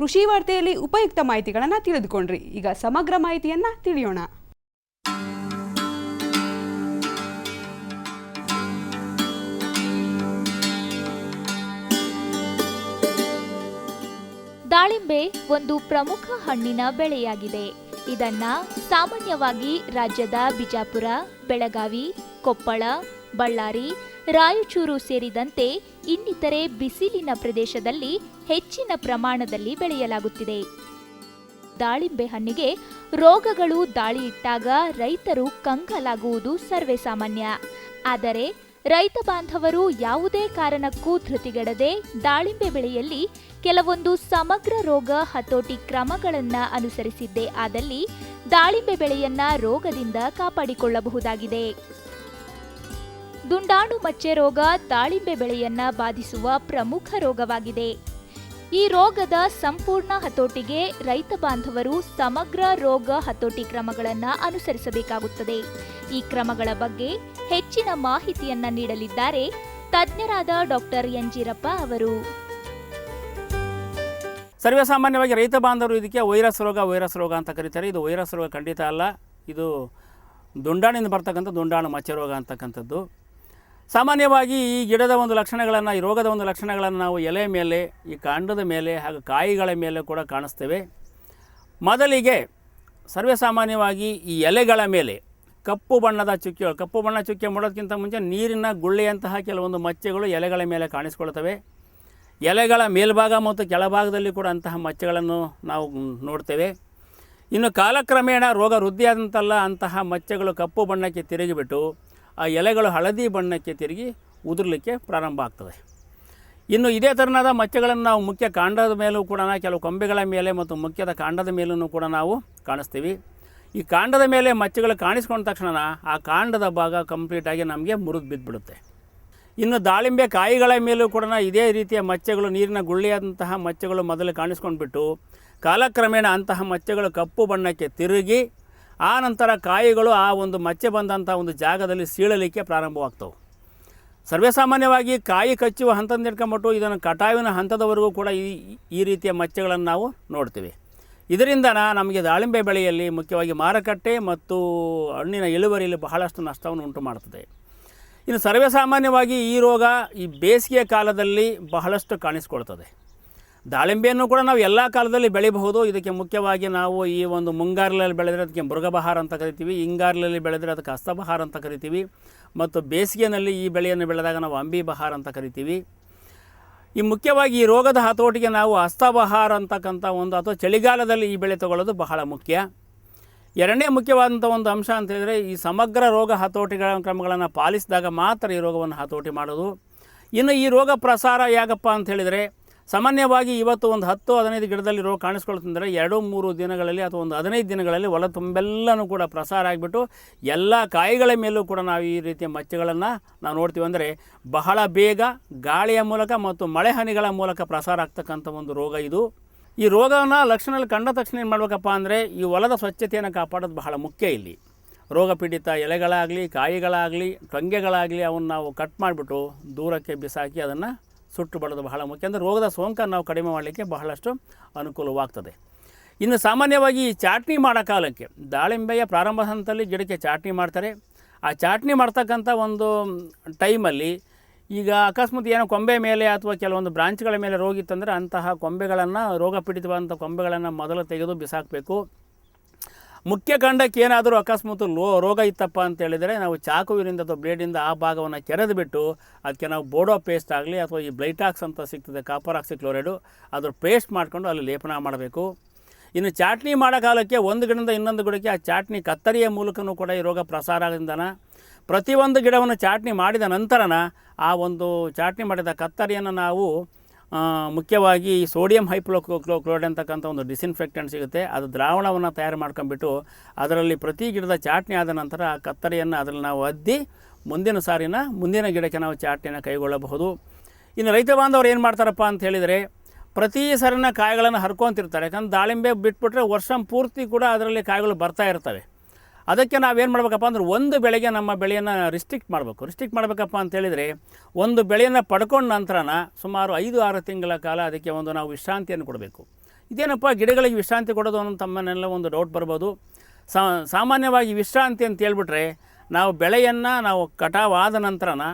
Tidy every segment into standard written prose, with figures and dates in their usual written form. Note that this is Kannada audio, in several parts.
ಕೃಷಿ ವಾರ್ತೆಯಲ್ಲಿ ಉಪಯುಕ್ತ ಮಾಹಿತಿಗಳನ್ನು ತಿಳಿದುಕೊಂಡ್ರಿ. ಈಗ ಸಮಗ್ರ ಮಾಹಿತಿಯನ್ನು ತಿಳಿಯೋಣ. ದಾಳಿಂಬೆ ಒಂದು ಪ್ರಮುಖ ಹಣ್ಣಿನ ಬೆಳೆಯಾಗಿದೆ. ಇದನ್ನ ಸಾಮಾನ್ಯವಾಗಿ ರಾಜ್ಯದ ಬಿಜಾಪುರ, ಬೆಳಗಾವಿ, ಕೊಪ್ಪಳ, ಬಳ್ಳಾರಿ, ರಾಯಚೂರು ಸೇರಿದಂತೆ ಇನ್ನಿತರೆ ಬಿಸಿಲಿನ ಪ್ರದೇಶದಲ್ಲಿ ಹೆಚ್ಚಿನ ಪ್ರಮಾಣದಲ್ಲಿ ಬೆಳೆಯಲಾಗುತ್ತಿದೆ. ದಾಳಿಂಬೆ ಹಣ್ಣಿಗೆ ರೋಗಗಳು ದಾಳಿ ಇಟ್ಟಾಗ ರೈತರು ಕಂಗಾಲಾಗುವುದು ಸರ್ವೇ ಸಾಮಾನ್ಯ. ಆದರೆ ರೈತ ಬಾಂಧವರು ಯಾವುದೇ ಕಾರಣಕ್ಕೂ ಧೃತಿಗೆಡದೆ ದಾಳಿಂಬೆ ಬೆಳೆಯಲ್ಲಿ ಕೆಲವೊಂದು ಸಮಗ್ರ ರೋಗ ಹತೋಟಿ ಕ್ರಮಗಳನ್ನು ಅನುಸರಿಸಿದ್ದೇ ಆದಲ್ಲಿ ದಾಳಿಂಬೆ ಬೆಳೆಯನ್ನ ರೋಗದಿಂದ ಕಾಪಾಡಿಕೊಳ್ಳಬಹುದಾಗಿದೆ. ದುಂಡಾಣು ಮಚ್ಚೆ ರೋಗ ದಾಳಿಂಬೆ ಬೆಳೆಯನ್ನ ಬಾಧಿಸುವ ಪ್ರಮುಖ ರೋಗವಾಗಿದೆ. ಈ ರೋಗದ ಸಂಪೂರ್ಣ ಹತೋಟಿಗೆ ರೈತ ಬಾಂಧವರು ಸಮಗ್ರ ರೋಗ ಹತೋಟಿ ಕ್ರಮಗಳನ್ನು ಅನುಸರಿಸಬೇಕಾಗುತ್ತದೆ. ಈ ಕ್ರಮಗಳ ಬಗ್ಗೆ ಹೆಚ್ಚಿನ ಮಾಹಿತಿಯನ್ನ ನೀಡಲಿದ್ದಾರೆ ತಜ್ಞರಾದ ಡಾಕ್ಟರ್ ಎಂಜಿರಪ್ಪ ಅವರು. ಸರ್ವೇಸಾಮಾನ್ಯವಾಗಿ ರೈತ ಬಾಂಧವರು ಇದಕ್ಕೆ ವೈರಸ್ ರೋಗ ಅಂತ ಕರೀತಾರೆ. ಇದು ವೈರಸ್ ರೋಗ ಖಂಡಿತ ಅಲ್ಲ. ಇದು ದುಂಡಾಣಿಂದ ಬರ್ತಕ್ಕಂಥ ದುಂಡಾಣು ಮಚ್ಚೆ ರೋಗ ಅಂತಕ್ಕಂಥದ್ದು. ಸಾಮಾನ್ಯವಾಗಿ ಈ ಗಿಡದ ಒಂದು ಲಕ್ಷಣಗಳನ್ನು, ಈ ರೋಗದ ಒಂದು ಲಕ್ಷಣಗಳನ್ನು ನಾವು ಎಲೆ ಮೇಲೆ, ಈ ಕಾಂಡದ ಮೇಲೆ ಹಾಗೂ ಕಾಯಿಗಳ ಮೇಲೆ ಕೂಡ ಕಾಣಿಸ್ತೇವೆ. ಮೊದಲಿಗೆ ಸರ್ವೇಸಾಮಾನ್ಯವಾಗಿ ಈ ಎಲೆಗಳ ಮೇಲೆ ಕಪ್ಪು ಬಣ್ಣದ ಚುಕ್ಕೆಗಳು, ಕಪ್ಪು ಬಣ್ಣ ಚುಕ್ಕೆ ಮೂಡೋದಕ್ಕಿಂತ ಮುಂಚೆ ನೀರಿನ ಗುಳ್ಳೆಯಂತಹ ಕೆಲವೊಂದು ಮಚ್ಚೆಗಳು ಎಲೆಗಳ ಮೇಲೆ ಕಾಣಿಸ್ಕೊಳ್ತವೆ. ಎಲೆಗಳ ಮೇಲ್ಭಾಗ ಮತ್ತು ಕೆಳಭಾಗದಲ್ಲಿ ಕೂಡ ಅಂತಹ ಮಚ್ಚೆಗಳನ್ನು ನಾವು ನೋಡ್ತೇವೆ. ಇನ್ನು ಕಾಲಕ್ರಮೇಣ ರೋಗ ವೃದ್ಧಿಯಾದಂತಲ್ಲ ಅಂತಹ ಮಚ್ಚೆಗಳು ಕಪ್ಪು ಬಣ್ಣಕ್ಕೆ ತಿರುಗಿಬಿಟ್ಟು ಆ ಎಲೆಗಳು ಹಳದಿ ಬಣ್ಣಕ್ಕೆ ತಿರುಗಿ ಉದುರಲಿಕ್ಕೆ ಪ್ರಾರಂಭ ಆಗ್ತದೆ. ಇನ್ನು ಇದೇ ಥರನಾದ ಮಚ್ಚೆಗಳನ್ನು ನಾವು ಮುಖ್ಯ ಕಾಂಡದ ಮೇಲೂ ಕೂಡ, ಕೆಲವು ಕೊಂಬೆಗಳ ಮೇಲೆ ಮತ್ತು ಮುಖ್ಯದ ಕಾಂಡದ ಮೇಲೂ ಕೂಡ ನಾವು ಕಾಣಿಸ್ತೀವಿ. ಈ ಕಾಂಡದ ಮೇಲೆ ಮಚ್ಚೆಗಳು ಕಾಣಿಸ್ಕೊಂಡ ತಕ್ಷಣ ಆ ಕಾಂಡದ ಭಾಗ ಕಂಪ್ಲೀಟಾಗಿ ನಮಗೆ ಮುರಿದು ಬಿದ್ದುಬಿಡುತ್ತೆ. ಇನ್ನು ದಾಳಿಂಬೆ ಕಾಯಿಗಳ ಮೇಲೂ ಕೂಡ ಇದೇ ರೀತಿಯ ಮಚ್ಚೆಗಳು, ನೀರಿನ ಗುಳ್ಳೆಯಾದಂತಹ ಮಚ್ಚೆಗಳು ಮೊದಲು ಕಾಣಿಸ್ಕೊಂಡ್ಬಿಟ್ಟು ಕಾಲಕ್ರಮೇಣ ಅಂತಹ ಮಚ್ಚೆಗಳು ಕಪ್ಪು ಬಣ್ಣಕ್ಕೆ ತಿರುಗಿ ಆ ನಂತರ ಕಾಯಿಗಳು ಆ ಒಂದು ಮಚ್ಚೆ ಬಂದಂಥ ಒಂದು ಜಾಗದಲ್ಲಿ ಸೀಳಲಿಕ್ಕೆ ಪ್ರಾರಂಭವಾಗ್ತವೆ. ಸರ್ವೇಸಾಮಾನ್ಯವಾಗಿ ಕಾಯಿ ಕಚ್ಚುವ ಹಂತದಿಂದ ಹಿಡ್ಕೊಂಬಿಟ್ಟು ಇದನ್ನು ಕಟಾವಿನ ಹಂತದವರೆಗೂ ಕೂಡ ಈ ರೀತಿಯ ಮಚ್ಚೆಗಳನ್ನು ನಾವು ನೋಡ್ತೀವಿ. ಇದರಿಂದ ನಮಗೆ ದಾಳಿಂಬೆ ಬೆಳೆಯಲ್ಲಿ ಮುಖ್ಯವಾಗಿ ಮಾರುಕಟ್ಟೆ ಮತ್ತು ಹಣ್ಣಿನ ಇಳುವರಿಯಲ್ಲಿ ಬಹಳಷ್ಟು ನಷ್ಟವನ್ನು ಉಂಟು ಮಾಡ್ತದೆ. ಇನ್ನು ಸರ್ವೇಸಾಮಾನ್ಯವಾಗಿ ಈ ರೋಗ ಈ ಬೇಸಿಗೆಯ ಕಾಲದಲ್ಲಿ ಬಹಳಷ್ಟು ಕಾಣಿಸ್ಕೊಳ್ತದೆ. ದಾಳಿಂಬೆಯನ್ನು ಕೂಡ ನಾವು ಎಲ್ಲ ಕಾಲದಲ್ಲಿ ಬೆಳಿಬಹುದು. ಇದಕ್ಕೆ ಮುಖ್ಯವಾಗಿ ನಾವು ಈ ಒಂದು ಮುಂಗಾರಿನಲ್ಲಿ ಬೆಳೆದರೆ ಅದಕ್ಕೆ ಮೃಗಬಹಾರ ಅಂತ ಕರಿತೀವಿ, ಹಿಂಗಾರಿನಲ್ಲಿ ಬೆಳೆದರೆ ಅದಕ್ಕೆ ಹಸ್ತಬಹಾರ ಅಂತ ಕರಿತೀವಿ, ಮತ್ತು ಬೇಸಿಗೆಯಲ್ಲಿ ಈ ಬೆಳೆಯನ್ನು ಬೆಳೆದಾಗ ನಾವು ಅಂಬಿ ಬಹಾರ ಅಂತ ಕರಿತೀವಿ. ಈ ಮುಖ್ಯವಾಗಿ ಈ ರೋಗದ ಹತೋಟಿಗೆ ನಾವು ಹಸ್ತಬಹಾರ ಅಂತಕ್ಕಂಥ ಒಂದು ಅಥವಾ ಚಳಿಗಾಲದಲ್ಲಿ ಈ ಬೆಳೆ ತಗೊಳ್ಳೋದು ಬಹಳ ಮುಖ್ಯ. ಎರಡನೇ ಮುಖ್ಯವಾದಂಥ ಒಂದು ಅಂಶ ಅಂತ ಹೇಳಿದರೆ ಈ ಸಮಗ್ರ ರೋಗ ಹತೋಟಿಗಳ ಕ್ರಮಗಳನ್ನು ಪಾಲಿಸಿದಾಗ ಮಾತ್ರ ಈ ರೋಗವನ್ನು ಹತೋಟಿ ಮಾಡೋದು. ಇನ್ನು ಈ ರೋಗ ಪ್ರಸಾರ ಯಾಕಪ್ಪ ಅಂತ ಹೇಳಿದರೆ ಸಾಮಾನ್ಯವಾಗಿ ಇವತ್ತು ಒಂದು 10-15 ಗಿಡದಲ್ಲಿ ರೋಗ ಕಾಣಿಸ್ಕೊಳ್ತಂದರೆ 2-3 ದಿನಗಳಲ್ಲಿ ಅಥವಾ ಒಂದು 15 ದಿನಗಳಲ್ಲಿ ಹೊಲ ತುಂಬೆಲ್ಲನೂ ಕೂಡ ಪ್ರಸಾರ ಆಗಿಬಿಟ್ಟು ಎಲ್ಲ ಕಾಯಿಗಳ ಮೇಲೂ ಕೂಡ ನಾವು ಈ ರೀತಿಯ ಮಚ್ಚೆಗಳನ್ನು ನಾವು ನೋಡ್ತೀವಿ. ಅಂದರೆ ಬಹಳ ಬೇಗ ಗಾಳಿಯ ಮೂಲಕ ಮತ್ತು ಮಳೆ ಹನಿಗಳ ಮೂಲಕ ಪ್ರಸಾರ ಆಗ್ತಕ್ಕಂಥ ಒಂದು ರೋಗ ಇದು. ಈ ರೋಗನ ಲಕ್ಷಣದಲ್ಲಿ ಕಂಡ ತಕ್ಷಣ ಏನು ಮಾಡಬೇಕಪ್ಪ ಅಂದರೆ ಈ ಹೊಲದ ಸ್ವಚ್ಛತೆಯನ್ನು ಕಾಪಾಡೋದು ಬಹಳ ಮುಖ್ಯ. ಇಲ್ಲಿ ರೋಗ ಪೀಡಿತ ಎಲೆಗಳಾಗಲಿ, ಕಾಯಿಗಳಾಗಲಿ, ಟೊಂಗೆಗಳಾಗಲಿ ಅವನ್ನು ನಾವು ಕಟ್ ಮಾಡಿಬಿಟ್ಟು ದೂರಕ್ಕೆ ಬಿಸಾಕಿ ಅದನ್ನು ಸುಟ್ಟು ಬಡೋದು ಬಹಳ ಮುಖ್ಯ. ಅಂದರೆ ರೋಗದ ಸೋಂಕನ್ನು ನಾವು ಕಡಿಮೆ ಮಾಡಲಿಕ್ಕೆ ಬಹಳಷ್ಟು ಅನುಕೂಲವಾಗ್ತದೆ. ಇನ್ನು ಸಾಮಾನ್ಯವಾಗಿ ಈ ಚಾಟ್ನಿ ಮಾಡೋ ಕಾಲಕ್ಕೆ ದಾಳಿಂಬೆಯ ಪ್ರಾರಂಭ ಹಂತದಲ್ಲಿ ಗಿಡಕ್ಕೆ ಚಾಟ್ನಿ ಮಾಡ್ತಾರೆ. ಆ ಚಾಟ್ನಿ ಮಾಡ್ತಕ್ಕಂಥ ಒಂದು ಟೈಮಲ್ಲಿ ಈಗ ಅಕಸ್ಮಾತ್ ಏನೋ ಕೊಂಬೆ ಮೇಲೆ ಅಥವಾ ಕೆಲವೊಂದು ಬ್ರಾಂಚ್ಗಳ ಮೇಲೆ ರೋಗ ಇತ್ತಂದರೆ ಅಂತಹ ಕೊಂಬೆಗಳನ್ನು, ರೋಗ ಪೀಡಿತವಾದಂಥ ಕೊಂಬೆಗಳನ್ನು ಮೊದಲು ತೆಗೆದು ಬಿಸಾಕಬೇಕು. ಮುಖ್ಯ ಕಾಂಡಕ್ಕೆ ಏನಾದರೂ ಅಕಸ್ಮಾತ್ ರೋಗ ಇತ್ತಪ್ಪ ಅಂತೇಳಿದರೆ ನಾವು ಚಾಕುವಿನಿಂದ ಅಥವಾ ಬ್ಲೇಡಿಂದ ಆ ಭಾಗವನ್ನು ಕೆರೆದು ಬಿಟ್ಟು ಅದಕ್ಕೆ ನಾವು ಬೋಡೋ ಪೇಸ್ಟ್ ಆಗಲಿ ಅಥವಾ ಈ ಬ್ಲೈಟಾಕ್ಸ್ ಅಂತ ಸಿಗ್ತದೆ, ಕಾಪರ್ ಆಕ್ಸಿಕ್ಲೋರೈಡು, ಅದ್ರ ಪೇಸ್ಟ್ ಮಾಡಿಕೊಂಡು ಅಲ್ಲಿ ಲೇಪನ ಮಾಡಬೇಕು. ಇನ್ನು ಚಾಟ್ನಿ ಮಾಡೋ ಕಾಲಕ್ಕೆ ಒಂದು ಗಿಡದಿಂದ ಇನ್ನೊಂದು ಗಿಡಕ್ಕೆ ಆ ಚಾಟ್ನಿ ಕತ್ತರಿಯ ಮೂಲಕನೂ ಕೂಡ ಈ ರೋಗ ಪ್ರಸಾರ ಆಗೋದ್ರಿಂದ ಪ್ರತಿಯೊಂದು ಗಿಡವನ್ನು ಚಾಟ್ನಿ ಮಾಡಿದ ನಂತರನ ಆ ಒಂದು ಚಾಟ್ನಿ ಮಾಡಿದ ಕತ್ತರಿಯನ್ನು ನಾವು ಮುಖ್ಯವಾಗಿ ಸೋಡಿಯಂ ಹೈಪೋಕ್ಲೋರೈಡ್ ಅಂತಕ್ಕಂಥ ಒಂದು ಡಿಸ್ಇನ್ಫೆಕ್ಟೆಂಟ್ ಸಿಗುತ್ತೆ. ಅದು ದ್ರಾವಣವನ್ನು ತಯಾರು ಮಾಡ್ಕೊಂಡ್ಬಿಟ್ಟು ಅದರಲ್ಲಿ ಪ್ರತಿ ಗಿಡದ ಚಾಟ್ನಿ ಆದ ನಂತರ ಆ ಕತ್ತರಿಯನ್ನು ಅದರಲ್ಲಿ ನಾವು ಅದ್ದಿ ಮುಂದಿನ ಗಿಡಕ್ಕೆ ನಾವು ಚಾಟ್ನಿಯನ್ನು ಕೈಗೊಳ್ಳಬಹುದು. ಇನ್ನು ರೈತ ಬಾಂಧವರು ಏನು ಮಾಡ್ತಾರಪ್ಪ ಅಂತ ಹೇಳಿದರೆ ಪ್ರತಿ ಸರಿನ ಕಾಯಿಗಳನ್ನು ಹರ್ಕೊತಿರ್ತಾರೆ. ಯಾಕಂದ್ರೆ ದಾಳಿಂಬೆ ಬಿಟ್ಬಿಟ್ರೆ ವರ್ಷ ಪೂರ್ತಿ ಕೂಡ ಅದರಲ್ಲಿ ಕಾಯಿಗಳು ಬರ್ತಾ ಇರ್ತವೆ. ಅದಕ್ಕೆ ನಾವೇನು ಮಾಡಬೇಕಪ್ಪ ಅಂದ್ರೆ ಒಂದು ಬೆಳೆಗೆ ನಮ್ಮ ಬೆಳೆಯನ್ನು ರಿಸ್ಟ್ರಿಕ್ಟ್ ಮಾಡಬೇಕಪ್ಪ ಅಂತ ಹೇಳಿದರೆ ಒಂದು ಬೆಳೆಯನ್ನು ಪಡ್ಕೊಂಡ ನಂತರನ ಸುಮಾರು 5-6 ತಿಂಗಳ ಕಾಲ ಅದಕ್ಕೆ ಒಂದು ನಾವು ವಿಶ್ರಾಂತಿಯನ್ನು ಕೊಡಬೇಕು. ಇದೇನಪ್ಪ ಗಿಡಗಳಿಗೆ ವಿಶ್ರಾಂತಿ ಕೊಡೋದು ಅನ್ನೋ ತಮ್ಮನ್ನೆಲ್ಲ ಒಂದು ಡೌಟ್ ಬರ್ಬೋದು. ಸಾಮಾನ್ಯವಾಗಿ ವಿಶ್ರಾಂತಿ ಅಂತ ಹೇಳ್ಬಿಟ್ರೆ ನಾವು ಬೆಳೆಯನ್ನು ನಾವು ಕಟಾವಾದ ನಂತರನ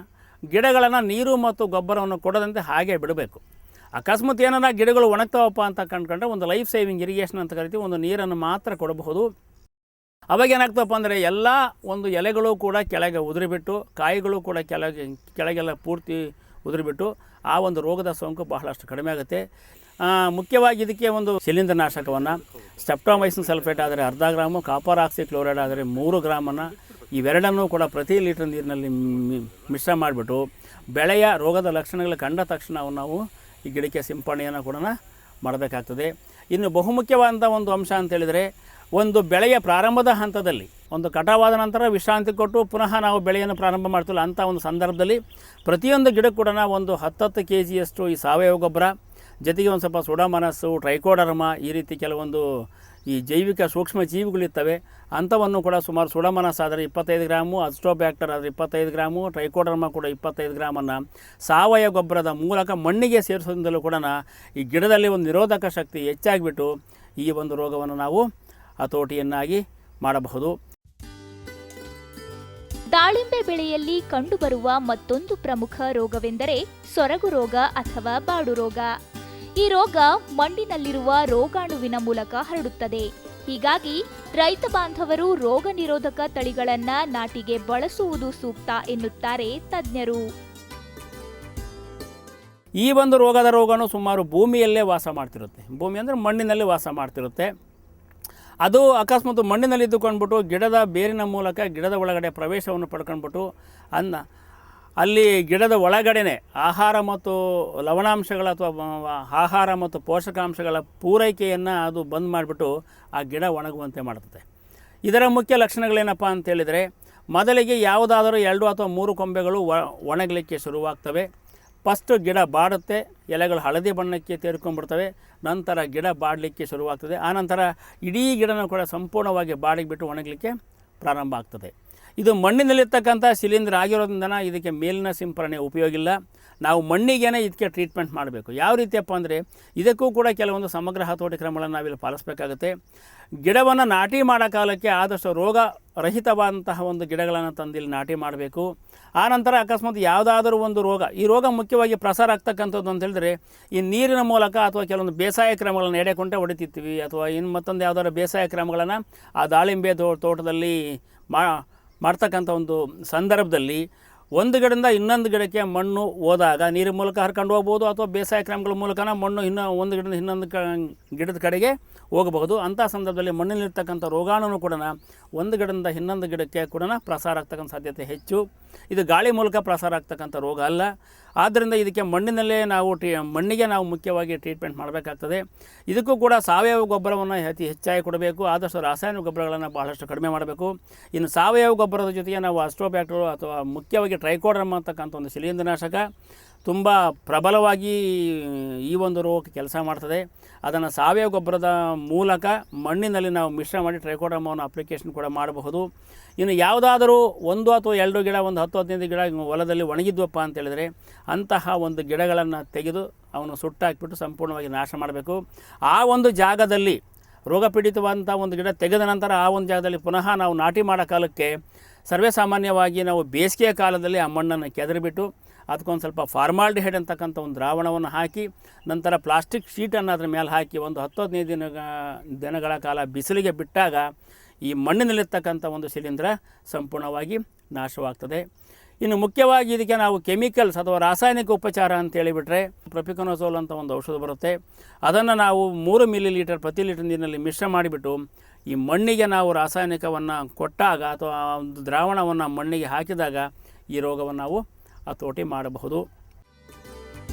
ಗಿಡಗಳನ್ನು ನೀರು ಮತ್ತು ಗೊಬ್ಬರವನ್ನು ಕೊಡದಂತೆ ಹಾಗೆ ಬಿಡಬೇಕು. ಅಕಸ್ಮಾತ್ ಏನಾರ ಗಿಡಗಳು ಒಣಗ್ತಾವಪ್ಪ ಅಂತ ಕಂಡ್ಕೊಂಡ್ರೆ ಒಂದು ಲೈಫ್ ಸೇವಿಂಗ್ ಇರಿಗೇಷನ್ ಅಂತ ಕರಿತೀವಿ, ಒಂದು ನೀರನ್ನು ಮಾತ್ರ ಕೊಡಬಹುದು. ಅವಾಗ ಏನಾಗ್ತಪ್ಪ ಅಂದರೆ ಎಲ್ಲ ಒಂದು ಎಲೆಗಳು ಕೂಡ ಕೆಳಗೆ ಉದುರಿಬಿಟ್ಟು, ಕಾಯಿಗಳು ಕೂಡ ಕೆಳಗೆಲ್ಲ ಪೂರ್ತಿ ಉದುರಿಬಿಟ್ಟು ಆ ಒಂದು ರೋಗದ ಸೋಂಕು ಬಹಳಷ್ಟು ಕಡಿಮೆ ಆಗುತ್ತೆ. ಮುಖ್ಯವಾಗಿ ಇದಕ್ಕೆ ಒಂದು ಶಿಲೀಂಧ್ರನಾಶಕವನ್ನು ಸ್ಟೆಪ್ಟೊಮೈಸಿನ್ ಸಲ್ಫೇಟ್ ಆದರೆ 0.5 ಗ್ರಾಮು, ಕಾಪರ್ ಆಕ್ಸಿಕ್ಲೋರೈಡ್ ಆದರೆ 3 ಗ್ರಾಮನ್ನು ಇವೆರಡನ್ನೂ ಕೂಡ ಪ್ರತಿ ಲೀಟರ್ ನೀರಿನಲ್ಲಿ ಮಿಶ್ರ ಮಾಡಿಬಿಟ್ಟು ಬೆಳೆಯ ರೋಗದ ಲಕ್ಷಣಗಳು ಕಂಡ ತಕ್ಷಣ ನಾವು ಈ ಗಿಡಕ್ಕೆ ಸಿಂಪಡಣೆಯನ್ನು ಕೂಡ ಮಾಡಬೇಕಾಗ್ತದೆ. ಇನ್ನು ಬಹುಮುಖ್ಯವಾದಂಥ ಒಂದು ಅಂಶ ಅಂತೇಳಿದರೆ, ಒಂದು ಬೆಳೆಯ ಪ್ರಾರಂಭದ ಹಂತದಲ್ಲಿ ಒಂದು ಕಟಾವಾದ ನಂತರ ವಿಶ್ರಾಂತಿ ಕೊಟ್ಟು ಪುನಃ ನಾವು ಬೆಳೆಯನ್ನು ಪ್ರಾರಂಭ ಮಾಡ್ತೀವಲ್ಲ, ಅಂಥ ಒಂದು ಸಂದರ್ಭದಲ್ಲಿ ಪ್ರತಿಯೊಂದು ಗಿಡಕ್ಕೂ ಕೂಡ ಒಂದು 10 kgಯಷ್ಟು ಈ ಸಾವಯವ ಗೊಬ್ಬರ ಜೊತೆಗೆ ಒಂದು ಸ್ವಲ್ಪ ಸುಡಾಮನಸ್ಸು, ಟ್ರೈಕೋಡರ್ಮ ಈ ರೀತಿ ಕೆಲವೊಂದು ಈ ಜೈವಿಕ ಸೂಕ್ಷ್ಮ ಜೀವಿಗಳಿರ್ತವೆ, ಅಂಥವನ್ನು ಕೂಡ ಸುಮಾರು ಸುಡಾಮನಸ್ ಆದರೆ 25 ಗ್ರಾಮು, ಅಸ್ಟೋಬ್ಯಾಕ್ಟರ್ ಆದರೆ 25 ಗ್ರಾಮು, ಟ್ರೈಕೋಡರ್ಮ ಕೂಡ 25 ಗ್ರಾಮನ್ನು ಸಾವಯವ ಗೊಬ್ಬರದ ಮೂಲಕ ಮಣ್ಣಿಗೆ ಸೇರಿಸೋದ್ರಿಂದಲೂ ಕೂಡ ಈ ಗಿಡದಲ್ಲಿ ಒಂದು ನಿರೋಧಕ ಶಕ್ತಿ ಹೆಚ್ಚಾಗಿಬಿಟ್ಟು ಈ ಒಂದು ರೋಗವನ್ನು ನಾವು ಹತೋಟಿಯನ್ನಾಗಿ ಮಾಡಬಹುದು. ದಾಳಿಂಬೆ ಬೆಳೆಯಲ್ಲಿ ಕಂಡುಬರುವ ಮತ್ತೊಂದು ಪ್ರಮುಖ ರೋಗವೆಂದರೆ ಸೊರಗು ರೋಗ ಅಥವಾ ಬಾಡು ರೋಗ. ಈ ರೋಗ ಮಣ್ಣಿನಲ್ಲಿರುವ ರೋಗಾಣುವಿನ ಮೂಲಕ ಹರಡುತ್ತದೆ. ಹೀಗಾಗಿ ರೈತ ಬಾಂಧವರು ರೋಗ ನಿರೋಧಕ ತಳಿಗಳನ್ನ ನಾಟಿಗೆ ಬಳಸುವುದು ಸೂಕ್ತ ಎನ್ನುತ್ತಾರೆ ತಜ್ಞರು. ಈ ಒಂದು ರೋಗನು ಸುಮಾರು ಭೂಮಿಯಲ್ಲೇ ವಾಸ ಮಾಡ್ತಿರುತ್ತೆ. ಭೂಮಿ ಅಂದರೆ ಮಣ್ಣಿನಲ್ಲಿ ವಾಸ ಮಾಡ್ತಿರುತ್ತೆ. ಅದು ಅಕಸ್ಮಾತ್ ಮಣ್ಣಿನಲ್ಲಿ ಇದ್ದುಕೊಂಡ್ಬಿಟ್ಟು ಗಿಡದ ಬೇರಿನ ಮೂಲಕ ಗಿಡದ ಒಳಗಡೆ ಪ್ರವೇಶವನ್ನು ಪಡ್ಕೊಂಡ್ಬಿಟ್ಟು ಅಲ್ಲಿ ಗಿಡದ ಒಳಗಡೆನೆ ಆಹಾರ ಮತ್ತು ಲವಣಾಂಶಗಳ ಅಥವಾ ಆಹಾರ ಮತ್ತು ಪೋಷಕಾಂಶಗಳ ಪೂರೈಕೆಯನ್ನು ಅದು ಬಂದ್ ಮಾಡಿಬಿಟ್ಟು ಆ ಗಿಡ ಒಣಗುವಂತೆ ಮಾಡ್ತದೆ. ಇದರ ಮುಖ್ಯ ಲಕ್ಷಣಗಳೇನಪ್ಪ ಅಂತೇಳಿದರೆ, ಮೊದಲಿಗೆ ಯಾವುದಾದರೂ 2 ಅಥವಾ 3 ಕೊಂಬೆಗಳು ಒಣಗಲಿಕ್ಕೆ ಶುರುವಾಗ್ತವೆ. ಫಸ್ಟ್ ಗಿಡ ಬಾಡುತ್ತೆ, ಎಲೆಗಳು ಹಳದಿ ಬಣ್ಣಕ್ಕೆ ತೇರ್ಕೊಂಡ್ಬಿಡ್ತವೆ. ನಂತರ ಗಿಡ ಬಾಡಲಿಕ್ಕೆ ಶುರುವಾಗ್ತದೆ. ಆನಂತರ ಇಡೀ ಗಿಡನೂ ಕೂಡ ಸಂಪೂರ್ಣವಾಗಿ ಬಾಡಿಬಿಟ್ಟು ಒಣಗಲಿಕ್ಕೆ ಪ್ರಾರಂಭ ಆಗ್ತದೆ. ಇದು ಮಣ್ಣಿನಲ್ಲಿರ್ತಕ್ಕಂಥ ಶಿಲೀಂಧ್ರ ಆಗಿರೋದ್ರಿಂದ ಇದಕ್ಕೆ ಮೇಲಿನ ಸಿಂಪರಣೆ ಉಪಯೋಗ ಇಲ್ಲ. ನಾವು ಮಣ್ಣಿಗೇನೆ ಇದಕ್ಕೆ ಟ್ರೀಟ್ಮೆಂಟ್ ಮಾಡಬೇಕು. ಯಾವ ರೀತಿಯಪ್ಪ ಅಂದರೆ, ಇದಕ್ಕೂ ಕೂಡ ಕೆಲವೊಂದು ಸಮಗ್ರ ಹತೋಟಿ ಕ್ರಮಗಳನ್ನು ನಾವಿಲ್ಲಿ ಪಾಲಿಸಬೇಕಾಗುತ್ತೆ. ಗಿಡವನ್ನು ನಾಟಿ ಮಾಡೋ ಕಾಲಕ್ಕೆ ಆದಷ್ಟು ರೋಗ ರಹಿತವಾದಂತಹ ಒಂದು ಗಿಡಗಳನ್ನು ತಂದಿಲ್ಲಿ ನಾಟಿ ಮಾಡಬೇಕು. ಆನಂತರ ಅಕಸ್ಮಾತ್ ಯಾವುದಾದ್ರೂ ಒಂದು ಈ ರೋಗ ಮುಖ್ಯವಾಗಿ ಪ್ರಸಾರ ಆಗ್ತಕ್ಕಂಥದ್ದು ಅಂತ ಹೇಳಿದ್ರೆ, ಈ ನೀರಿನ ಮೂಲಕ ಅಥವಾ ಕೆಲವೊಂದು ಬೇಸಾಯ ಕ್ರಮಗಳನ್ನು ಎಡೆಕೊಂಡೆ ಹೊಡಿತಿರ್ತೀವಿ, ಅಥವಾ ಇನ್ನು ಮತ್ತೊಂದು ಯಾವುದಾದ್ರು ಬೇಸಾಯ ಕ್ರಮಗಳನ್ನು ಆ ದಾಳಿಂಬೆ ತೋಟದಲ್ಲಿ ಮಾಡ್ತಕ್ಕಂಥ ಒಂದು ಸಂದರ್ಭದಲ್ಲಿ ಒಂದು ಗಿಡದಿಂದ ಇನ್ನೊಂದು ಗಿಡಕ್ಕೆ ಮಣ್ಣು ಹೋದಾಗ ನೀರಿನ ಮೂಲಕ ಹರ್ಕೊಂಡು ಹೋಗ್ಬೋದು, ಅಥವಾ ಬೇಸಾಯ ಕ್ರಮಗಳ ಮೂಲಕನ ಮಣ್ಣು ಒಂದು ಗಿಡದಿಂದ ಇನ್ನೊಂದು ಗಿಡದ ಕಡೆಗೆ ಹೋಗಬಹುದು. ಅಂಥ ಸಂದರ್ಭದಲ್ಲಿ ಮಣ್ಣಿನಲ್ಲಿರ್ತಕ್ಕಂಥ ರೋಗಾಣು ಕೂಡ ಒಂದು ಗಿಡದಿಂದ ಇನ್ನೊಂದು ಗಿಡಕ್ಕೆ ಕೂಡ ಪ್ರಸಾರ ಆಗ್ತಕ್ಕಂಥ ಸಾಧ್ಯತೆ ಹೆಚ್ಚು. ಇದು ಗಾಳಿ ಮೂಲಕ ಪ್ರಸಾರ ಆಗ್ತಕ್ಕಂಥ ರೋಗ ಅಲ್ಲ. ಆದ್ದರಿಂದ ಇದಕ್ಕೆ ಮಣ್ಣಿನಲ್ಲೇ ಮಣ್ಣಿಗೆ ನಾವು ಮುಖ್ಯವಾಗಿ ಟ್ರೀಟ್ಮೆಂಟ್ ಮಾಡಬೇಕಾಗ್ತದೆ. ಇದಕ್ಕೂ ಕೂಡ ಸಾವಯವ ಗೊಬ್ಬರವನ್ನು ಹೆಚ್ಚಾಗಿ ಕೊಡಬೇಕು. ಆದಷ್ಟು ರಾಸಾಯನಿಕ ಗೊಬ್ಬರಗಳನ್ನು ಬಹಳಷ್ಟು ಕಡಿಮೆ ಮಾಡಬೇಕು. ಇನ್ನು ಸಾವಯವ ಗೊಬ್ಬರದ ಜೊತೆಗೆ ನಾವು ಅಸ್ಟೋಬ್ಯಾಕ್ಟರ್ ಅಥವಾ ಮುಖ್ಯವಾಗಿ ಟ್ರೈಕೋಡರ್ಮ ಅಂತಕ್ಕಂಥ ಒಂದು ಶಿಲೀಂಧ್ರನಾಶಕ ತುಂಬ ಪ್ರಬಲವಾಗಿ ಈ ಒಂದು ರೋಗಕ್ಕೆ ಕೆಲಸ ಮಾಡ್ತದೆ. ಅದನ್ನು ಸಾವಯವ ಗೊಬ್ಬರದ ಮೂಲಕ ಮಣ್ಣಿನಲ್ಲಿ ನಾವು ಮಿಶ್ರ ಮಾಡಿ ಟ್ರೈಕೋಡರ್ಮವನ್ನು ಅಪ್ಲಿಕೇಶನ್ ಕೂಡ ಮಾಡಬಹುದು. ಇನ್ನು ಯಾವುದಾದರೂ 1 ಅಥವಾ 2 ಗಿಡ, ಒಂದು 10-15 ಗಿಡ ಹೊಲದಲ್ಲಿ ಒಣಗಿದ್ವಪ್ಪ ಅಂತೇಳಿದರೆ ಅಂತಹ ಒಂದು ಗಿಡಗಳನ್ನು ತೆಗೆದು ಅವನು ಸುಟ್ಟಾಕಿಬಿಟ್ಟು ಸಂಪೂರ್ಣವಾಗಿ ನಾಶ ಮಾಡಬೇಕು. ಆ ಒಂದು ಜಾಗದಲ್ಲಿ ರೋಗಪೀಡಿತವಾದಂಥ ಒಂದು ಗಿಡ ತೆಗೆದ ನಂತರ ಆ ಒಂದು ಜಾಗದಲ್ಲಿ ಪುನಃ ನಾವು ನಾಟಿ ಮಾಡೋ ಕಾಲಕ್ಕೆ ಸರ್ವೇ ಸಾಮಾನ್ಯವಾಗಿ ನಾವು ಬೇಸಿಗೆಯ ಕಾಲದಲ್ಲಿ ಆ ಮಣ್ಣನ್ನು ಕೆದರಿಬಿಟ್ಟು ಅದಕ್ಕೊಂದು ಸ್ವಲ್ಪ ಫಾರ್ಮಾಲ್ಡಿಹೈಡ್ ಅಂತಕ್ಕಂಥ ಒಂದು ದ್ರಾವಣವನ್ನು ಹಾಕಿ, ನಂತರ ಪ್ಲಾಸ್ಟಿಕ್ ಶೀಟನ್ನು ಅದ್ರ ಮೇಲೆ ಹಾಕಿ ಒಂದು 10-15 ದಿನಗಳ ಕಾಲ ಬಿಸಿಲಿಗೆ ಬಿಟ್ಟಾಗ ಈ ಮಣ್ಣಿನಲ್ಲಿರ್ತಕ್ಕಂಥ ಒಂದು ಶಿಲೀಂಧ್ರ ಸಂಪೂರ್ಣವಾಗಿ ನಾಶವಾಗ್ತದೆ. ಇನ್ನು ಮುಖ್ಯವಾಗಿ ಇದಕ್ಕೆ ನಾವು ಕೆಮಿಕಲ್ಸ್ ಅಥವಾ ರಾಸಾಯನಿಕ ಉಪಚಾರ ಅಂತೇಳಿಬಿಟ್ರೆ, ಪ್ರೊಪಿಕೊನಜೋಲ್ ಅಂತ ಒಂದು ಔಷಧ ಬರುತ್ತೆ. ಅದನ್ನು ನಾವು 3 ಮಿಲಿಲೀಟರ್ ಪ್ರತಿ ಲೀಟರ್ ನೀರಿನಲ್ಲಿ ಮಿಶ್ರ ಮಾಡಿಬಿಟ್ಟು ಈ ಮಣ್ಣಿಗೆ ನಾವು ರಾಸಾಯನಿಕವನ್ನು ಕೊಟ್ಟಾಗ ಅಥವಾ ಒಂದು ದ್ರಾವಣವನ್ನು ಮಣ್ಣಿಗೆ ಹಾಕಿದಾಗ ಈ ರೋಗವನ್ನು ನಾವು ಹತೋಟಿ ಮಾಡಬಹುದು.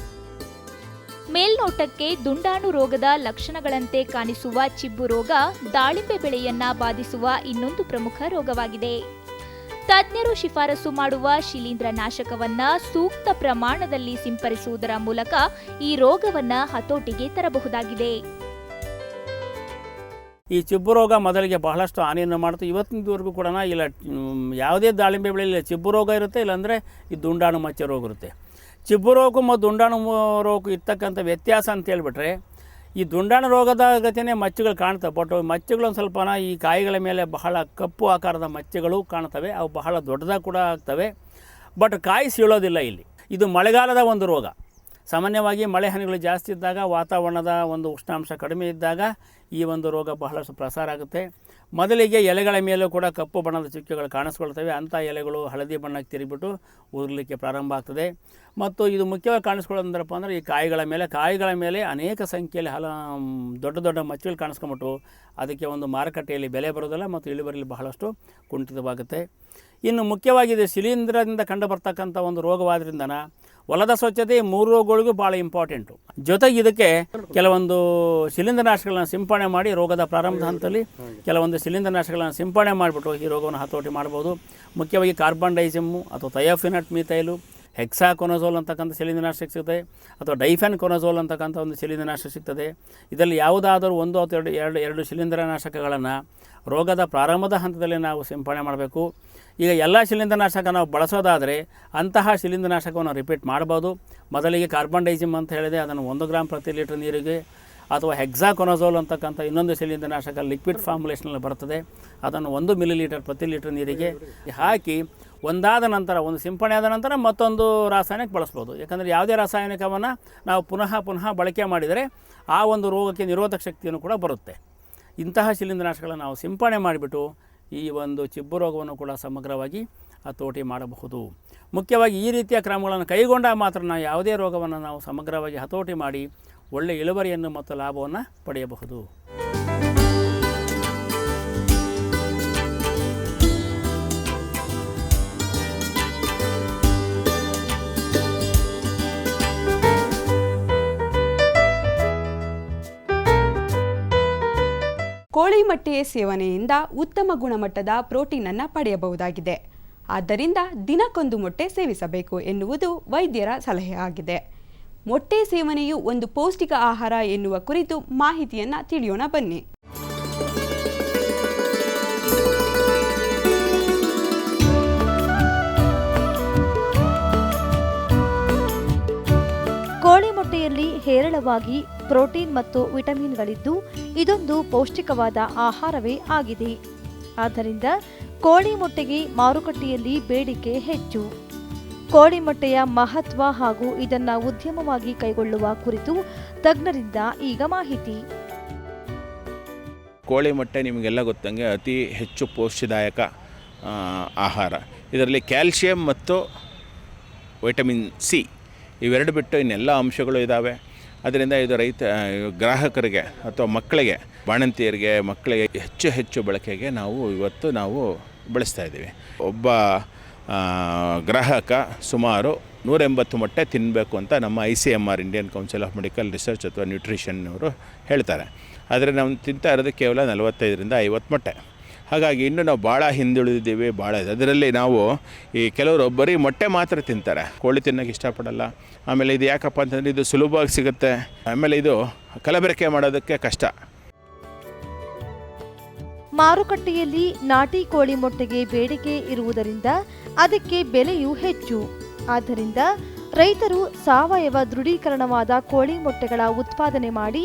ಮೇಲ್ನೋಟಕ್ಕೆ ದುಂಡಾಣು ರೋಗದ ಲಕ್ಷಣಗಳಂತೆ ಕಾಣಿಸುವ ಚಿಬ್ಬು ರೋಗ ದಾಳಿಂಬೆ ಬೆಳೆಯನ್ನ ಬಾಧಿಸುವ ಇನ್ನೊಂದು ಪ್ರಮುಖ ರೋಗವಾಗಿದೆ. ತಜ್ಞರು ಶಿಫಾರಸು ಮಾಡುವ ಶಿಲೀಂಧ್ರ ನಾಶಕವನ್ನ ಸೂಕ್ತ ಪ್ರಮಾಣದಲ್ಲಿ ಸಿಂಪರಿಸುವುದರ ಮೂಲಕ ಈ ರೋಗವನ್ನ ಹತೋಟಿಗೆ ತರಬಹುದಾಗಿದೆ. ಈ ಚಿಬ್ಬು ರೋಗ ಮೊದಲಿಗೆ ಬಹಳಷ್ಟು ಹಾನಿಯನ್ನು ಮಾಡುತ್ತೆ. ಇವತ್ತಿನವರೆಗೂ ಕೂಡ ಇಲ್ಲ ಯಾವುದೇ ದಾಳಿಂಬೆ ಬೆಳೆಯಲ್ಲಿ ಚಿಬ್ಬು ರೋಗ ಇರುತ್ತೆ, ಇಲ್ಲಾಂದರೆ ಈ ದುಂಡಾಣು ಮಚ್ಚೆ ರೋಗ ಇರುತ್ತೆ. ಚಿಬ್ಬು ರೋಗ ಮತ್ತು ದುಂಡಾಣು ರೋಗ ಇರ್ತಕ್ಕಂಥ ವ್ಯತ್ಯಾಸ ಅಂತ ಹೇಳ್ಬಿಟ್ರೆ, ಈ ದುಂಡಾಣು ರೋಗದ ಗತಿಯೇ ಮಚ್ಚುಗಳು ಕಾಣ್ತವೆ. ಬಟ್ ಮಚ್ಚುಗಳು ಒಂದು ಸ್ವಲ್ಪ ಈ ಕಾಯಿಗಳ ಮೇಲೆ ಬಹಳ ಕಪ್ಪು ಆಕಾರದ ಮಚ್ಚೆಗಳು ಕಾಣ್ತವೆ. ಅವು ಬಹಳ ದೊಡ್ಡದಾಗಿ ಕೂಡ ಆಗ್ತವೆ. ಬಟ್ ಕಾಯಿ ಸೀಳೋದಿಲ್ಲ ಇಲ್ಲಿ. ಇದು ಮಳೆಗಾಲದ ಒಂದು ರೋಗ. ಸಾಮಾನ್ಯವಾಗಿ ಮಳೆ ಹನಿಗಳು ಜಾಸ್ತಿ ಇದ್ದಾಗ, ವಾತಾವರಣದ ಒಂದು ಉಷ್ಣಾಂಶ ಕಡಿಮೆ ಇದ್ದಾಗ ಈ ಒಂದು ರೋಗ ಬಹಳಷ್ಟು ಪ್ರಸಾರ ಆಗುತ್ತೆ. ಮೊದಲಿಗೆ ಎಲೆಗಳ ಮೇಲೂ ಕೂಡ ಕಪ್ಪು ಬಣ್ಣದ ಚುಕ್ಕೆಗಳು ಕಾಣಿಸ್ಕೊಳ್ತವೆ. ಅಂಥ ಎಲೆಗಳು ಹಳದಿ ಬಣ್ಣಕ್ಕೆ ತಿರುಗಿಬಿಟ್ಟು ಉದುರಲಿಕ್ಕೆ ಪ್ರಾರಂಭ ಆಗ್ತದೆ. ಮತ್ತು ಇದು ಮುಖ್ಯವಾಗಿ ಕಾಣಿಸ್ಕೊಳ್ಳೋದಂದ್ರಪ್ಪ ಅಂದರೆ ಈ ಕಾಯಿಗಳ ಮೇಲೆ ಅನೇಕ ಸಂಖ್ಯೆಯಲ್ಲಿ ದೊಡ್ಡ ದೊಡ್ಡ ಮಚ್ಚುಗಳು ಕಾಣಿಸ್ಕೊಂಬಿಟ್ಟು ಅದಕ್ಕೆ ಒಂದು ಮಾರುಕಟ್ಟೆಯಲ್ಲಿ ಬೆಲೆ ಬರೋದಿಲ್ಲ ಮತ್ತು ಇಳುವರಿಯಲ್ಲಿ ಬಹಳಷ್ಟು ಕುಂಠಿತವಾಗುತ್ತೆ. ಇನ್ನು ಮುಖ್ಯವಾಗಿ ಇದು ಶಿಲೀಂಧ್ರದಿಂದ ಕಂಡು ಬರ್ತಕ್ಕಂಥ ಒಂದು ರೋಗವಾದ್ರಿಂದ ಹೊಲದ ಸ್ವಚ್ಛತೆ 3 ರೋಗಗಳಿಗೂ ಭಾಳ ಇಂಪಾರ್ಟೆಂಟು. ಜೊತೆಗೆ ಇದಕ್ಕೆ ಕೆಲವೊಂದು ಶಿಲೀಂಧ್ರನಾಶಕಗಳನ್ನು ಸಿಂಪಡಣೆ ಮಾಡಿ ರೋಗದ ಪ್ರಾರಂಭದ ಹಂತದಲ್ಲಿ ಕೆಲವೊಂದು ಶಿಲೀಂಧ್ರನಾಶಕಗಳನ್ನು ಸಿಂಪಡಣೆ ಮಾಡಿಬಿಟ್ಟು ಈ ರೋಗವನ್ನು ಹತೋಟಿ ಮಾಡ್ಬೋದು. ಮುಖ್ಯವಾಗಿ ಕಾರ್ಬನ್ ಡೈಸಿಮ್ಮು ಅಥವಾ ಥಯೋಫಿನಟ್ ಮೀಥೈಲು, ಹೆಕ್ಸಾಕೊನಜೋಲ್ ಅಂತಕ್ಕಂಥ ಶಿಲೀಂಧ್ರನಾಶಕ ಸಿಗ್ತದೆ, ಅಥವಾ ಡೈಫೆನ್ಕೊನಜೋಲ್ ಅಂತಕ್ಕಂಥ ಒಂದು ಶಿಲೀಂಧ್ರನಾಶಕ ಸಿಗ್ತದೆ. ಇದರಲ್ಲಿ ಯಾವುದಾದರೂ 1 ಅಥವಾ 2 ಶಿಲೀಂಧ್ರನಾಶಕಗಳನ್ನು ರೋಗದ ಪ್ರಾರಂಭದ ಹಂತದಲ್ಲಿ ನಾವು ಸಿಂಪಡಣೆ ಮಾಡಬೇಕು. ಈಗ ಎಲ್ಲ ಶಿಲೀಂಧ್ರನಾಶಕ ನಾವು ಬಳಸೋದಾದರೆ ಅಂತಹ ಶಿಲೀಂಧ್ರನಾಶಕವನ್ನು ರಿಪೀಟ್ ಮಾಡ್ಬೋದು. ಮೊದಲಿಗೆ ಕಾರ್ಬನ್ ಡೈಸಿಮ್ ಅಂತ ಹೇಳಿದೆ, ಅದನ್ನು 1 ಗ್ರಾಮ್ ಪ್ರತಿ ಲೀಟರ್ ನೀರಿಗೆ, ಅಥವಾ ಹೆಕ್ಸಾಕೊನಜೋಲ್ ಅಂತಕ್ಕಂಥ ಇನ್ನೊಂದು ಶಿಲೀಂಧ್ರನಾಶಕ ಲಿಕ್ವಿಡ್ ಫಾರ್ಮುಲೇಷನಲ್ಲಿ ಬರ್ತದೆ, ಅದನ್ನು 1 ಮಿಲಿಲೀಟರ್ ಪ್ರತಿ ಲೀಟರ್ ನೀರಿಗೆ ಹಾಕಿ ಒಂದಾದ ನಂತರ, ಒಂದು ಸಿಂಪಡಣೆ ಆದ ನಂತರ ಮತ್ತೊಂದು ರಾಸಾಯನಿಕ ಬಳಸ್ಬೋದು. ಯಾಕಂದರೆ ಯಾವುದೇ ರಾಸಾಯನಿಕವನ್ನು ನಾವು ಪುನಃ ಬಳಕೆ ಮಾಡಿದರೆ ಆ ಒಂದು ರೋಗಕ್ಕೆ ನಿರೋಧಕ ಶಕ್ತಿಯನ್ನು ಕೂಡ ಬರುತ್ತೆ. ಇಂತಹ ಶಿಲೀಂಧ್ರನಾಶಕಗಳನ್ನು ನಾವು ಸಿಂಪಡಣೆ ಮಾಡಿಬಿಟ್ಟು ಈ ಒಂದು ಚಿಬ್ಬು ರೋಗವನ್ನು ಕೂಡ ಸಮಗ್ರವಾಗಿ ಹತೋಟಿ ಮಾಡಬಹುದು. ಮುಖ್ಯವಾಗಿ ಈ ರೀತಿಯ ಕ್ರಮಗಳನ್ನು ಕೈಗೊಂಡಾಗ ಮಾತ್ರ ನಾವು ಯಾವುದೇ ರೋಗವನ್ನು ನಾವು ಸಮಗ್ರವಾಗಿ ಹತೋಟಿ ಮಾಡಿ ಒಳ್ಳೆಯ ಇಳುವರಿಯನ್ನು ಮತ್ತು ಲಾಭವನ್ನು ಪಡೆಯಬಹುದು. ಕೋಳಿ ಮೊಟ್ಟೆಯ ಸೇವನೆಯಿಂದ ಉತ್ತಮ ಗುಣಮಟ್ಟದ ಪ್ರೋಟೀನನ್ನು ಪಡೆಯಬಹುದಾಗಿದೆ. ಆದ್ದರಿಂದ ದಿನಕ್ಕೊಂದು ಮೊಟ್ಟೆ ಸೇವಿಸಬೇಕು ಎನ್ನುವುದು ವೈದ್ಯರ ಸಲಹೆ ಆಗಿದೆ. ಮೊಟ್ಟೆ ಸೇವನೆಯು ಒಂದು ಪೌಷ್ಟಿಕ ಆಹಾರ ಎನ್ನುವ ಕುರಿತು ಮಾಹಿತಿಯನ್ನು ತಿಳಿಯೋಣ ಬನ್ನಿ. ಕೋಳಿ ಮೊಟ್ಟೆಯಲ್ಲಿ ಹೇರಳವಾಗಿ ಪ್ರೋಟೀನ್ ಮತ್ತು ವಿಟಮಿನ್ಗಳಿದ್ದು ಇದೊಂದು ಪೌಷ್ಟಿಕವಾದ ಆಹಾರವೇ ಆಗಿದೆ. ಆದ್ದರಿಂದ ಕೋಳಿ ಮೊಟ್ಟೆಗೆ ಮಾರುಕಟ್ಟೆಯಲ್ಲಿ ಬೇಡಿಕೆ ಹೆಚ್ಚು. ಕೋಳಿ ಮೊಟ್ಟೆಯ ಮಹತ್ವ ಹಾಗೂ ಇದನ್ನು ಉದ್ಯಮವಾಗಿ ಕೈಗೊಳ್ಳುವ ಕುರಿತು ತಜ್ಞರಿಂದ ಈಗ ಮಾಹಿತಿ. ಕೋಳಿ ಮೊಟ್ಟೆ ನಿಮಗೆಲ್ಲ ಗೊತ್ತಂಗೆ ಅತಿ ಹೆಚ್ಚು ಪೌಷ್ಟಿದಾಯಕ ಆಹಾರ. ಇದರಲ್ಲಿ ಕ್ಯಾಲ್ಶಿಯಂ ಮತ್ತು ವಿಟಮಿನ್ ಸಿ ಇವೆರಡು ಬಿಟ್ಟು ಇನ್ನೆಲ್ಲ ಅಂಶಗಳು ಇದ್ದಾವೆ. ಅದರಿಂದ ಇದು ಗ್ರಾಹಕರಿಗೆ ಅಥವಾ ಮಕ್ಕಳಿಗೆ, ಬಾಣಂತಿಯರಿಗೆ, ಮಕ್ಕಳಿಗೆ ಹೆಚ್ಚು ಬಳಕೆಗೆ ನಾವು ಬಳಸ್ತಾ ಇದ್ದೀವಿ. ಒಬ್ಬ ಗ್ರಾಹಕ ಸುಮಾರು 180 ಮೊಟ್ಟೆ ತಿನ್ನಬೇಕು ಅಂತ ನಮ್ಮ ICMR Indian council of medical research ಅಥವಾ ನ್ಯೂಟ್ರಿಷನ್ ಅವರು ಹೇಳ್ತಾರೆ. ಆದರೆ ನಾವು ತಿಂತಾ ಇರೋದು ಕೇವಲ 45ರಿಂದ 50 ಮೊಟ್ಟೆ. ಹಾಗಾಗಿ ಇನ್ನೂ ನಾವು ಭಾಳ ಹಿಂದುಳಿದಿದ್ದೀವಿ. ಅದರಲ್ಲಿ ನಾವು ಕೆಲವರು ಬರೀ ಮೊಟ್ಟೆ ಮಾತ್ರ ತಿಂತಾರೆ, ಕೋಳಿ ತಿನ್ನೋಕ್ಕೆ ಇಷ್ಟಪಡಲ್ಲ. ಆಮೇಲೆ ಇದು ಯಾಕಪ್ಪ ಅಂತಂದರೆ ಇದು ಸುಲಭವಾಗಿ ಸಿಗುತ್ತೆ, ಆಮೇಲೆ ಇದು ಕಲಬೆರಕೆ ಮಾಡೋದಕ್ಕೆ ಕಷ್ಟ. ಮಾರುಕಟ್ಟೆಯಲ್ಲಿ ನಾಟಿ ಕೋಳಿ ಮೊಟ್ಟೆಗೆ ಬೇಡಿಕೆ ಇರುವುದರಿಂದ ಅದಕ್ಕೆ ಬೆಲೆಯೂ ಹೆಚ್ಚು. ಆದ್ದರಿಂದ ರೈತರು ಸಾವಯವ ದೃಢೀಕರಣವಾದ ಕೋಳಿ ಮೊಟ್ಟೆಗಳ ಉತ್ಪಾದನೆ ಮಾಡಿ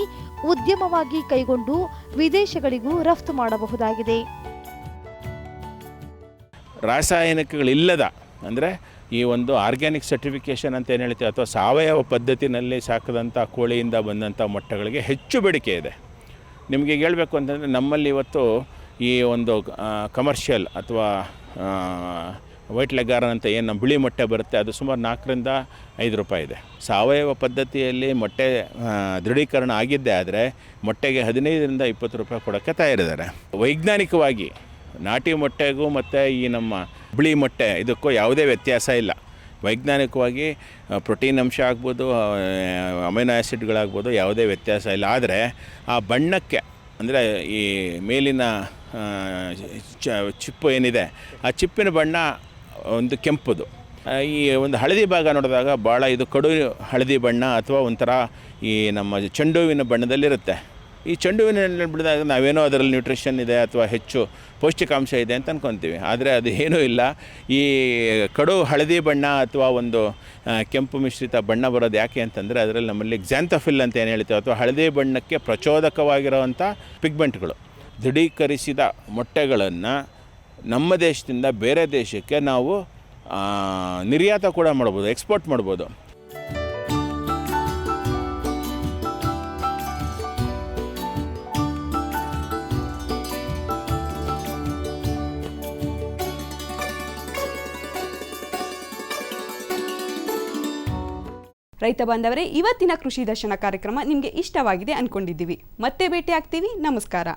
ಉದ್ಯಮವಾಗಿ ಕೈಗೊಂಡು ವಿದೇಶಗಳಿಗೂ ರಫ್ತು ಮಾಡಬಹುದಾಗಿದೆ. ರಾಸಾಯನಿಕಗಳಿಲ್ಲದ ಅಂದರೆ ಈ ಒಂದು ಆರ್ಗ್ಯಾನಿಕ್ ಸರ್ಟಿಫಿಕೇಷನ್ ಅಂತ ಏನು ಹೇಳ್ತೀವಿ, ಅಥವಾ ಸಾವಯವ ಪದ್ಧತಿನಲ್ಲಿ ಸಾಕಿದಂಥ ಕೋಳಿಯಿಂದ ಬಂದಂಥ ಮೊಟ್ಟೆಗಳಿಗೆ ಹೆಚ್ಚು ಬೇಡಿಕೆ ಇದೆ. ನಿಮಗೆ ಹೇಳಬೇಕು ಅಂತಂದರೆ ನಮ್ಮಲ್ಲಿ ಇವತ್ತು ಈ ಒಂದು ಕಮರ್ಷಿಯಲ್ ಅಥವಾ ವೈಟ್ ಲೆಗ್ಗಾರನ್ ಅಂತ ಏನು ಬಿಳಿ ಮೊಟ್ಟೆ ಬರುತ್ತೆ, ಅದು ಸುಮಾರು 4ರಿಂದ 5 ರೂಪಾಯಿ ಇದೆ. ಸಾವಯವ ಪದ್ಧತಿಯಲ್ಲಿ ಮೊಟ್ಟೆ ದೃಢೀಕರಣ ಆಗಿದ್ದೇ ಆದರೆ ಮೊಟ್ಟೆಗೆ 15ರಿಂದ 20 ರೂಪಾಯಿ ಕೊಡೋಕ್ಕೆ ತಯಾರಿದ್ದಾರೆ. ವೈಜ್ಞಾನಿಕವಾಗಿ ನಾಟಿ ಮೊಟ್ಟೆಗೂ ಮತ್ತು ಈ ನಮ್ಮ ಬಿಳಿ ಮೊಟ್ಟೆ ಇದಕ್ಕೂ ಯಾವುದೇ ವ್ಯತ್ಯಾಸ ಇಲ್ಲ. ವೈಜ್ಞಾನಿಕವಾಗಿ ಪ್ರೋಟೀನ್ ಅಂಶ ಆಗ್ಬೋದು, ಅಮೈನೋ ಆ್ಯಸಿಡ್ಗಳಾಗ್ಬೋದು, ಯಾವುದೇ ವ್ಯತ್ಯಾಸ ಇಲ್ಲ. ಆದರೆ ಆ ಬಣ್ಣಕ್ಕೆ ಅಂದರೆ ಈ ಮೇಲಿನ ಚಿಪ್ಪು ಏನಿದೆ, ಆ ಚಿಪ್ಪಿನ ಬಣ್ಣ ಒಂದು ಕೆಂಪುದು. ಈ ಒಂದು ಹಳದಿ ಭಾಗ ನೋಡಿದಾಗ ಭಾಳ ಇದು ಕಡು ಹಳದಿ ಬಣ್ಣ ಅಥವಾ ಒಂಥರ ಈ ನಮ್ಮ ಚೆಂಡುವಿನ ಬಣ್ಣದಲ್ಲಿರುತ್ತೆ. ಈ ಚೆಂಡು ಹೂವಿನ ಬಿಡಿದಾಗ ನಾವೇನೋ ಅದರಲ್ಲಿ ನ್ಯೂಟ್ರಿಷನ್ ಇದೆ ಅಥವಾ ಹೆಚ್ಚು ಪೌಷ್ಟಿಕಾಂಶ ಇದೆ ಅಂತ ಅಂದ್ಕೊತೀವಿ, ಆದರೆ ಅದು ಏನೂ ಇಲ್ಲ. ಈ ಕಡು ಹಳದಿ ಬಣ್ಣ ಅಥವಾ ಒಂದು ಕೆಂಪು ಮಿಶ್ರಿತ ಬಣ್ಣ ಬರೋದು ಯಾಕೆ ಅಂತಂದರೆ ಅದರಲ್ಲಿ ನಮ್ಮಲ್ಲಿ ಕ್ಸಾಂಥೋಫಿಲ್ ಅಂತ ಏನು ಹೇಳ್ತೀವಿ, ಅಥವಾ ಹಳದಿ ಬಣ್ಣಕ್ಕೆ ಪ್ರಚೋದಕವಾಗಿರುವಂಥ ಪಿಗ್ಮೆಂಟ್ಗಳು. ದೃಢೀಕರಿಸಿದ ಮೊಟ್ಟೆಗಳನ್ನು ನಮ್ಮ ದೇಶದಿಂದ ಬೇರೆ ದೇಶಕ್ಕೆ ನಾವು ನಿರ್ಯಾತ ಕೂಡ ಮಾಡ್ಬೋದು, ಎಕ್ಸ್ಪೋರ್ಟ್ ಮಾಡ್ಬೋದು. ರೈತ ಬಾಂಧವರೇ, ಇವತ್ತಿನ ಕೃಷಿ ದರ್ಶನ ಕಾರ್ಯಕ್ರಮ ನಿಮಗೆ ಇಷ್ಟವಾಗಿದೆ ಅಂದ್ಕೊಂಡಿದ್ದೀವಿ. ಮತ್ತೆ ಭೇಟಿ ಆಗ್ತೀವಿ. ನಮಸ್ಕಾರ.